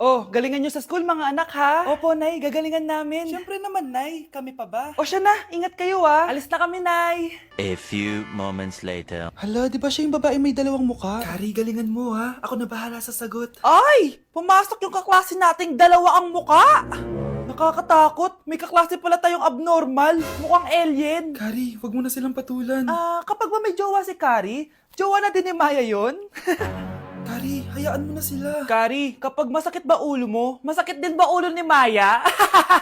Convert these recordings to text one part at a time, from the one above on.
Oh, galingan nyo sa school mga anak ha? Opo, Nay, gagalingan namin. Siyempre naman, Nay. Kami pa ba? O siya na, ingat kayo Alis na kami, Nay. A few moments later. Hala, di ba siya yung babae may dalawang muka? Kari, galingan mo ha. Ako na bahala sa sagot. Ay! Pumasok yung kaklase nating dalawa ang muka! Nakakatakot. May kaklase pala tayong abnormal. Mukhang alien. Kari, wag mo na silang patulan. Kapag ba may jowa si Kari, jowa na din ni Maya yun? Kari, hayaan mo na sila. Kari, kapag masakit ba ulo mo, masakit din ba ulo ni Maya?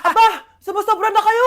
Aba, sumusobra na kayo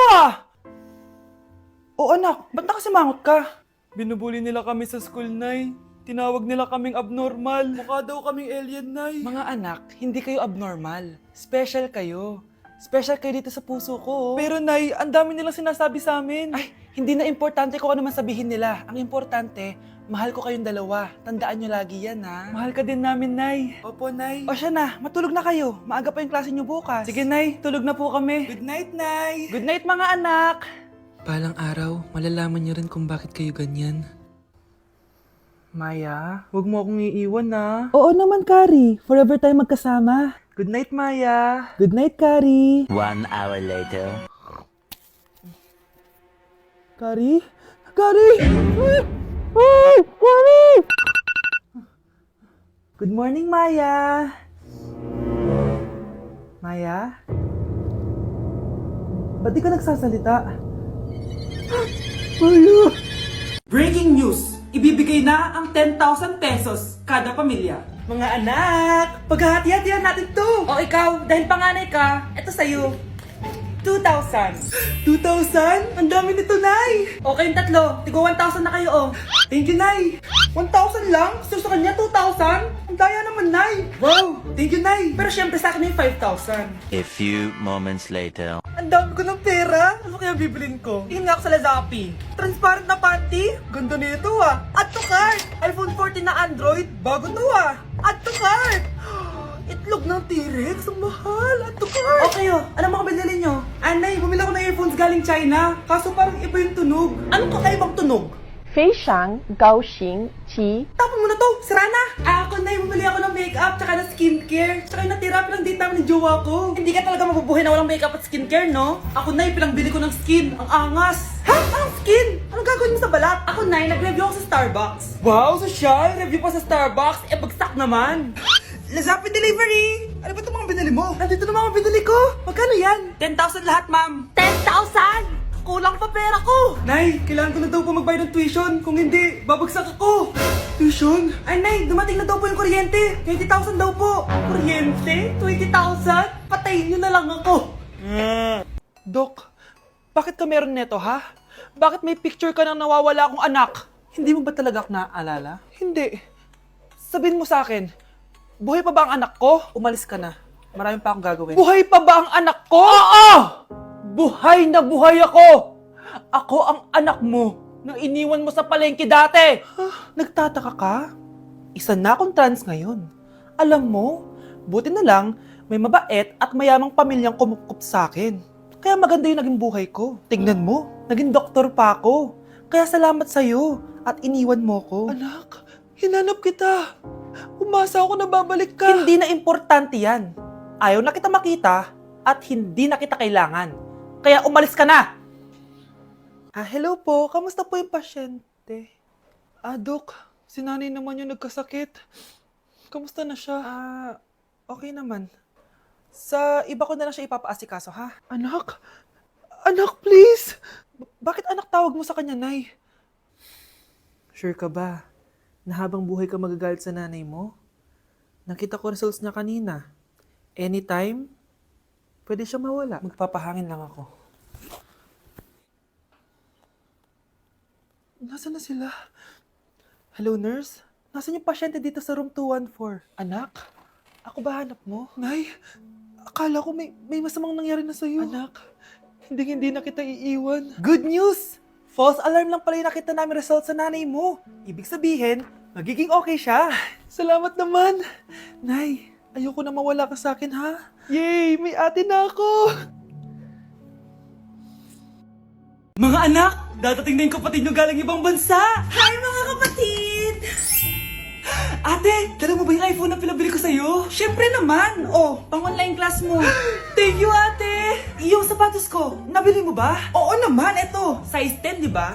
O anak, ba't nakasimangot ka? Binubuli nila kami sa school, Nay. Tinawag nila kaming abnormal. Mukha daw kaming alien, Nay. Mga anak, hindi kayo abnormal. Special kayo. Special kayo dito sa puso ko. Pero Nay, ang dami nilang sinasabi sa amin. Ay, hindi na importante kung ano man sabihin nila. Ang importante, mahal ko kayong dalawa. Tandaan nyo lagi yan, ha? Mahal ka din namin, Nay. Opo, Nay. O siya na, matulog na kayo. Maaga pa yung klase nyo bukas. Sige, Nay. Tulog na po kami. Good night, Nay. Good night, mga anak. Balang araw, malalaman niyo rin kung bakit kayo ganyan. Maya, huwag mo akong iiwan, na. Oo naman, Kari. Forever tayo magkasama. Good night, Maya. Good night, Kari. 1 hour later. Kari? Kari! Ay! Kari! Good morning, Maya. Maya? Ba't di ka nagsasalita? Maya! Breaking news! Ibibigay na ang 10,000 pesos kada pamilya. Mga anak, paghahati-hatihan natin to. O ikaw, dahil panganay ka, eto sa'yo. 2,000. 2,000? Ang dami nito, Nay. O kayong tatlo, tigo 1,000 na kayo, Thank you, Nay. 1,000 lang? So sa kanya, 2,000? Ang daya naman, Nay. Wow, thank you, Nay. Pero syempre sa akin yung 5,000. A few moments later. Ang dami ko ng pera. Ano kaya bibilin ko? Tingin nga ako sa Lazappi. Transparent na panty? Ganda nito Add to cart. iPhone 14 na Android? Bago to Add to cart. Itlog ng T-Rex? Ang mahal. Add to cart. Okay ano mga binili nyo? Anay, bumili ako ng earphones galing China. Kaso parang iba yung tunog. Anong kakaibang tunog? 非常高兴其 Tapon mo na to! Sira na! Ako na bumili ako ng makeup tsaka ng skincare. Tsaka yung natira pinang date namin ng jowa ko. Hindi ka talaga mabubuhay na walang makeup at skincare, no? Ako na pinangbili ko ng skin. Ang angas! Ha? Anong skin? Anong gagawin mo sa balat? Ako na nag-review ako sa Starbucks. Wow, social! Review pa sa Starbucks? Bagsak naman! Lazappi delivery! Ano ba itong mga binili mo? Nandito na mga binili ko! Magkano yan? 10,000 lahat, ma'am! 10,000! Kulang pa pera ko! Nay, kailangan ko na daw po magbayad ng tuition. Kung hindi, babagsak ako. Tuition? Ay, Nay, dumating na daw po yung kuryente. 20,000 daw po. Kuryente? 20,000? Patayin niyo na lang ako. Dok, bakit ka meron neto, ha? Bakit may picture ka ng nawawala akong anak? Hindi mo ba talaga ako naaalala? Hindi. Sabihin mo sa akin, buhay pa ba ang anak ko? Umalis ka na. Marami pa akong gagawin. Buhay pa ba ang anak ko? Oo! Buhay na buhay ako! Ako ang anak mo nang iniwan mo sa palengke dati! Nagtataka ka? Isa na akong trans ngayon. Alam mo, buti na lang may mabait at mayamang pamilyang kumukup sa akin. Kaya maganda yung naging buhay ko. Tingnan mo, naging doktor pa ako. Kaya salamat sa'yo at iniwan mo ko. Anak, hinanap kita. Umasa ako na babalik ka. Hindi na importante yan. Ayaw na kita makita at hindi na kita kailangan. Kaya umalis ka na! Hello po. Kamusta po yung pasyente? Dok. Si nanay naman yung nagkasakit. Kamusta na siya? Okay naman. Sa iba ko na lang siya ipapaasikaso, ha? Anak? Anak, please! Bakit anak tawag mo sa kanya, Nay? Sure ka ba? Na habang buhay ka magagalit sa nanay mo? Nakita ko results niya kanina. Anytime, pwede siya mawala. Magpapahangin lang ako. Nasaan na sila? Hello, nurse? Nasaan yung pasyente dito sa room 214? Anak? Ako ba hanap mo? Nay, akala ko may masamang nangyari na sa'yo. Anak, hindi na kita iiwan. Good news! False alarm lang pala yung nakita namin result sa nanay mo. Ibig sabihin, magiging okay siya. Salamat naman. Nay, ayoko na mawala ka sa akin, ha? Yay! May ate na ako! Mga anak! Dadating na yung kapatid nyo galing ibang bansa! Hi, mga kapatid! Ate, dala mo ba yung iPhone na pinabili ko sa'yo? Syempre naman! Oh, pang online class mo. Thank you, ate! Yung sapatos ko, nabili mo ba? Oo naman, eto. Size 10, di ba?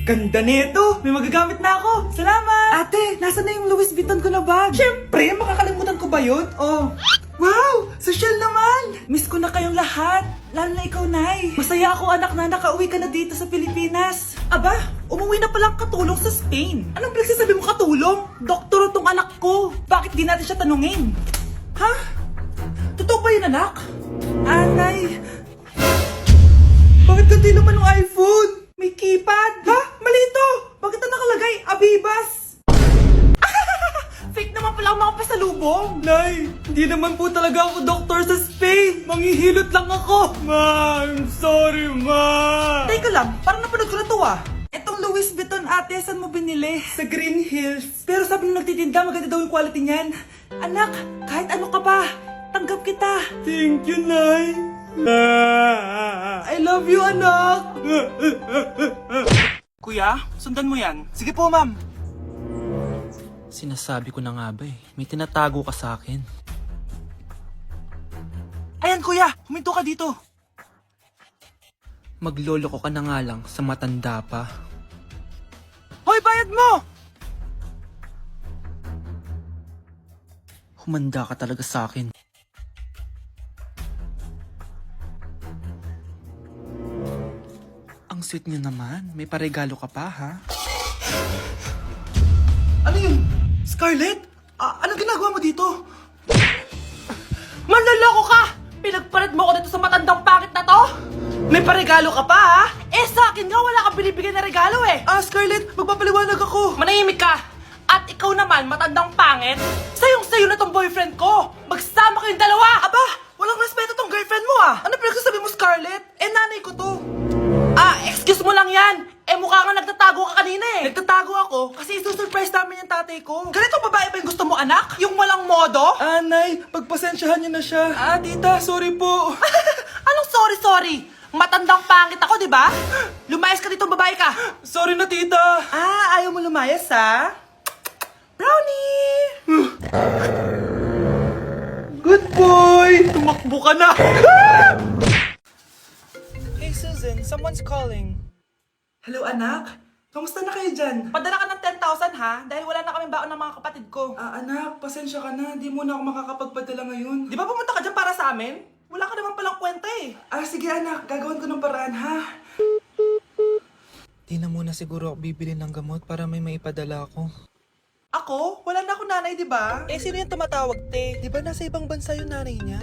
Ganda nito! May magagamit na ako! Salamat! Ate, nasa na yung Louis Vuitton ko na bag? Syempre, makakalimutan ko ba yun? Oh. Wow! Social naman! Miss ko na kayong lahat. Lalo na ikaw, Nay. Masaya ako, anak, na nakauwi ka na dito sa Pilipinas. Aba, umuwi na palang katulong sa Spain. Anong pinagsasabi mo katulong? Doktor tong anak ko. Bakit di natin siya tanungin? Ha? Totoo ba yun, anak? Nay. Bakit ganti naman ng iPhone? May keypad. Ha? Mali ito. Bakit na nakalagay? Abibas. Fake naman pala ang mga pasalubong. Nay, hindi naman po talaga ako doktor sa Spain. Manghihilot lang ako. Ma, I'm sorry, ma. Teka lang, parang napanood ko na to ah. Etong Louis Vuitton ate, saan mo binili? Sa Green Hills. Pero sabi nung nagtitinda, maganda daw yung quality niyan. Anak, kahit ano ka pa, tanggap kita. Thank you, Nay. I love you, anak. Kuya, sundan mo yan. Sige po, ma'am. Sinasabi ko na nga ba eh, may tinatago ka sa akin. Ayan, kuya, huminto ka dito. Maglolo ko ka na nga lang sa matanda pa. Hoy, bayad mo! Humanda ka talaga sa akin. Ang sweet niyo naman, may paregalo ka pa ha? Ano yun? Scarlett? Anong ginagawa mo dito? Manloloko ka! Pinagpalit mo ko dito sa matandang pangit na to? May paregalo ka pa, ha? Eh, sa akin nga, wala kang binibigyan na regalo, eh. Scarlett, magpapaliwanag ako. Manahimik ka. At ikaw naman, matandang pangit, sayong-sayo na tong boyfriend ko. Magsama kayong dalawa. Aba, walang respeto tong girlfriend mo, ah. Ano pinagsasabi mo, Scarlett? Eh, nanay ko to. Excuse mo lang yan. Eh, mukha nga nagtatago ka kanina eh. Nagtatago ako kasi isusurprise namin yung tatay ko. Ganitong babae ba yung gusto mo, anak? Yung walang modo? Nay, pagpasensyahan niyo na siya. Tita, sorry po. Anong sorry? Matandang pangit ako, di ba? Lumayas ka ditong babae ka. Sorry na, tita. Ayaw mo lumayas, ha? Brownie! Good boy! Tumakbo ka na! Hey, Susan, someone's calling. Hello, anak. Kamusta na kayo dyan? Padala ka ng 10,000 ha? Dahil wala na kaming baon ng mga kapatid ko. Anak, pasensya ka na. Di mo na ako makakapagpadala ngayon. Di ba pumunta ka dyan para sa amin? Wala ka naman palang kwenta eh. Sige anak, gagawin ko ng paraan ha. Di na muna siguro ako bibili ng gamot para may maipadala ako. Ako? Wala na ako nanay, di ba? Eh, sino yung tumatawag, te? Di ba nasa ibang bansa yung nanay niya?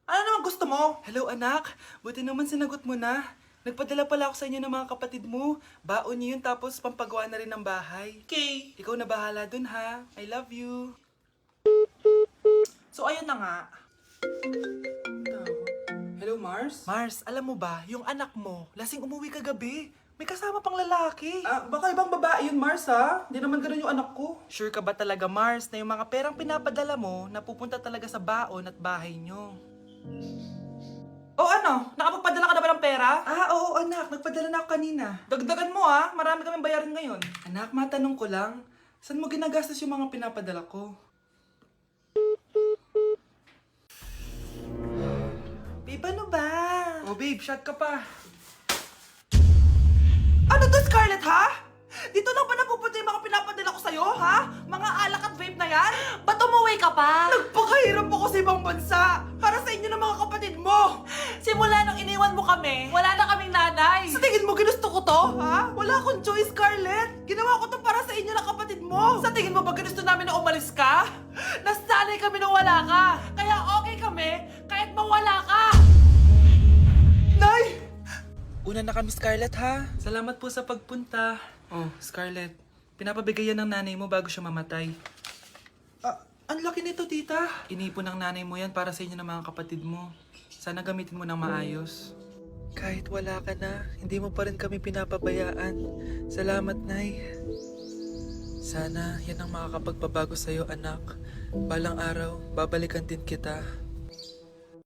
Ano naman gusto mo? Hello, anak. Buti naman sinagot mo na. Nagpadala pala ako sa inyo ng mga kapatid mo. Baon niyo yun tapos pampagawa na rin ng bahay. Okay. Ikaw na bahala dun ha. I love you. So ayun na nga. Hello, Mars? Mars, alam mo ba, yung anak mo, lasing umuwi kagabi. May kasama pang lalaki. Baka ibang babae yun, Mars, ha? Hindi naman ganun yung anak ko. Sure ka ba talaga, Mars, na yung mga perang pinapadala mo, napupunta talaga sa baon at bahay nyo? Ano? Nakapagpadala ka na ba ng pera? Oo, anak. Nagpadala na ako kanina. Dagdagan mo, ha? Marami kaming bayarin ngayon. Anak, matanong ko lang, saan mo ginagastos yung mga pinapadala ko? Babe, ano ba? Babe, shot ka pa. Ano to, Scarlett, ha? Dito lang ba napupunta yung mga pinapadala ko sa'yo, ha? Mga alak at vape na yan? Ba't umuwi ka pa? Nagpakahirap ako sa ibang bansa para sa inyo ng mga kapatid mo. Simula nung iniwan mo kami, wala na kaming nanay. Sa tingin mo ginusto ko to, ha? Wala akong choice, Scarlett. Ginawa ko to para sa inyo ng kapatid mo. Sa tingin mo ba ginusto namin na umalis ka? Nasanay kami na wala ka. Kaya okay kami kahit mawala ka. Nay! Una na kami, Scarlett, ha? Salamat po sa pagpunta. Scarlett, pinapabigay yan ng nanay mo bago siya mamatay. Ang laki nito, tita. Inipon ng nanay mo yan para sa inyo ng mga kapatid mo. Sana gamitin mo ng maayos. Kahit wala ka na, hindi mo pa rin kami pinapabayaan. Salamat, Nay. Sana yan ang makakapagpabago sa'yo, anak. Balang araw, babalikan din kita.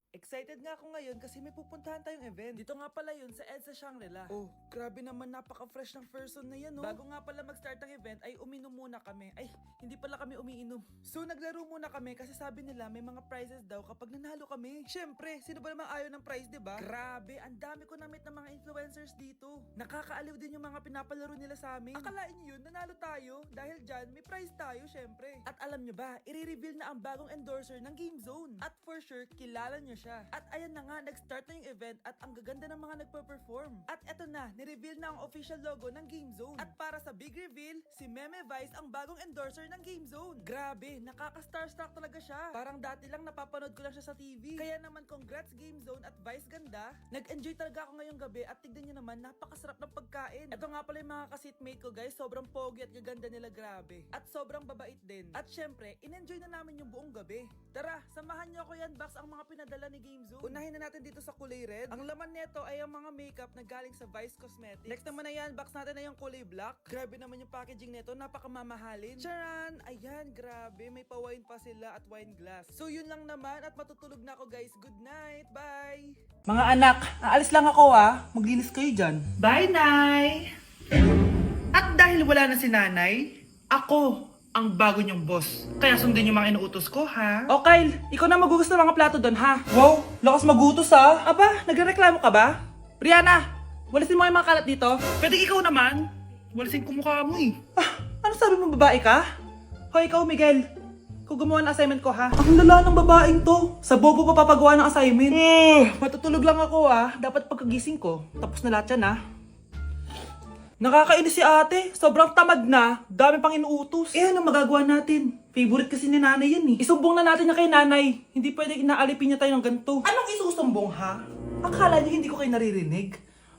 Excited Excited nga ako ngayon kasi may pupuntahan tayong event. Dito nga pala yun sa EDSA Shangri-La. Oh, grabe naman, napaka-fresh ng person na yan, no? Bago nga pala mag-start ng event ay uminom muna kami. Ay, hindi pala kami umiinom. So naglaro muna kami kasi sabi nila may mga prizes daw kapag nanalo kami. Syempre, sino ba namang ayaw ng prize, diba? Grabe, ang dami ko na-meet ng mga influencers dito. Nakakaaliw din yung mga pinapalaro nila sa amin. Akalain nyo yun, nanalo tayo. Dahil dyan, may prize tayo, syempre. At alam nyo ba, i-reveal na ang bagong endorser ng Game Zone. At for sure, kilala nyo siya. At ayan na nga, nag-start na yung event at ang gaganda ng mga nagpa-perform. At eto na, nireveal na ang official logo ng Game Zone. At para sa big reveal, si Meme Vice ang bagong endorser ng Game Zone. Grabe, nakaka-starstruck talaga siya. Parang dati lang napapanood ko lang siya sa TV. Kaya naman congrats Game Zone at Vice ganda. Nag-enjoy talaga ako ngayong gabi at tignan nyo naman, napakasarap ng pagkain. Ito nga pala yung mga ka-seatmate ko guys, sobrang pogi at gaganda nila, grabe. At sobrang babait din. At syempre, in-enjoy na namin yung buong gabi. Tara, samahan nyo ako yan box ang mga pinadala ni Game Zone. Unahin na natin dito sa kulay red. Ang laman nito ay ang mga makeup na galing sa Vice Cosmetics. Next naman na yan, box natin na yung kulay black. Grabe naman yung packaging nito, napakamamahalin. Charan! Ayan, grabe, may pa-wine pa sila at wine glass. So yun lang naman at matutulog na ako guys. Good night, bye! Mga anak, aalis lang ako maglinis kayo dyan. Bye, Nay! At dahil wala na si Nanay, ako ang bago niyong boss. Kaya sundin yung mga inuutos ko, ha? O Kyle, ikaw na magugas ng mga plato doon ha. Wow, lakas magutos ha. Aba, nagrereklamo ka ba? Brianna, walisin mo yung mga kalat dito. Pwede ikaw naman. Walisin ko mukha mo eh. Ano sabi mo, babae ka? Hoy, ikaw Miguel, ikaw gumawa ng assignment ko ha. Ang lala ng babaeng to. Sa bobo pa papagawa ng assignment. Matutulog lang ako dapat pagkagising ko. Tapos na lahat yan Nakakainis si ate. Sobrang tamad na. Dami pang inuutos. Ano magagawa natin? Favorite kasi ni nanay yan Isumbong na natin na kay nanay. Hindi pwede inaalipin niya tayo ng ganito. Anong isusumbong ha? Akala niyo hindi ko kayo naririnig?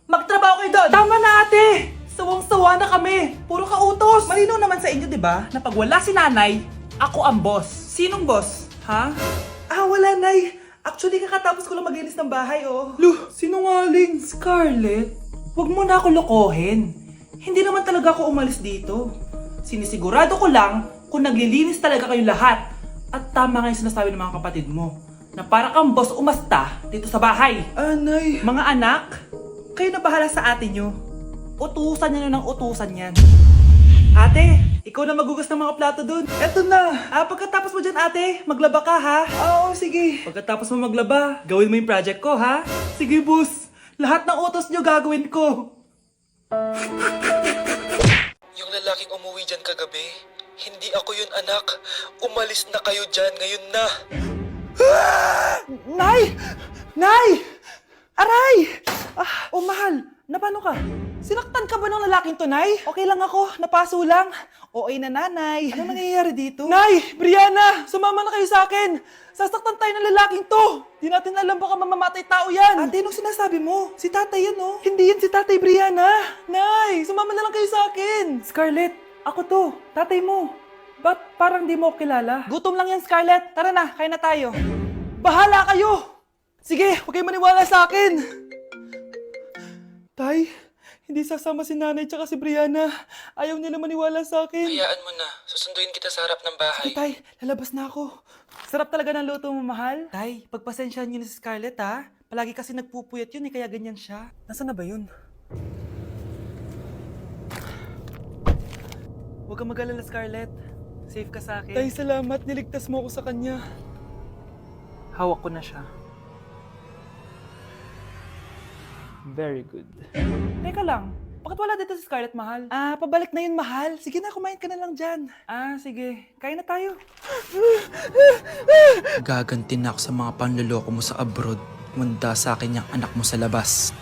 Magtrabaho kayo doon! Tama na ate! Sawang-sawa na kami. Puro kautos. Malinaw naman sa inyo, di ba? Na pag wala si nanay, ako ang boss. Sinong boss? Ha? Wala nay. Actually, kakatapos ko lang maglinis ng bahay, Luh, sinungaling. Scarlett, wag mo na ako lokohin. Hindi naman talaga ako umalis dito. Sinisigurado ko lang kung naglilinis talaga kayong lahat. At tama nga yung sinasabi ng mga kapatid mo. Na para kang boss umasta dito sa bahay. Anay. Mga anak, kayo na bahala sa ate nyo. Utusan nyo ng utusan yan. Ate, ikaw na magugas ng mga plato dun. Eto na. Pagkatapos mo dyan ate, maglaba ka ha? Oo, sige. Pagkatapos mo maglaba, gawin mo yung project ko ha? Sige boss. Lahat ng utos nyo gagawin ko. Yung lalaking umuwi dyan kagabi, hindi ako yun anak. Umalis na kayo dyan ngayon na. Nay! Nay! Aray! Mahal, napano ka? Sinaktan ka ba ng lalaking to, Nay? Okay lang ako, napaso lang. Okay na nanay. Ano nangyayari dito? Nay! Brianna! Sumama na kayo sa akin! Sasaktan tayo ng lalaking to! Di natin alam baka mamamatay tao yan! Ate, anong sinasabi mo? Si tatay yan, Hindi yan si tatay, Brianna! Nay! Sumama na lang kayo sa akin! Scarlett, ako to. Tatay mo. Ba't parang di mo kilala? Gutom lang yan, Scarlett. Tara na, kain na tayo. Bahala kayo! Sige, huwag kayo maniwala sa akin! Tay, hindi sasama si nanay tsaka si Brianna. Ayaw nila maniwala sa akin. Hayaan mo na. Susunduin kita sa harap ng bahay. Sige, Tay, lalabas na ako. Sarap talaga ng luto mo, mahal. Tay, pagpasensyahan niyo na si Scarlett, Palagi kasi nagpupuyat yun, kaya ganyan siya. Nasaan na ba yun? Huwag kang mag-alala, Scarlett. Safe ka sa akin. Tay, salamat. Niligtas mo ako sa kanya. Hawak ko na siya. Very good. Teka lang, bakit wala dito si Scarlett, mahal? Pabalik na yun, mahal. Sige na, kumain ka na lang dyan. Sige. Kain na tayo. Gaganti na ako sa mga panluloko mo sa abroad. Munda sa akin yung anak mo sa labas.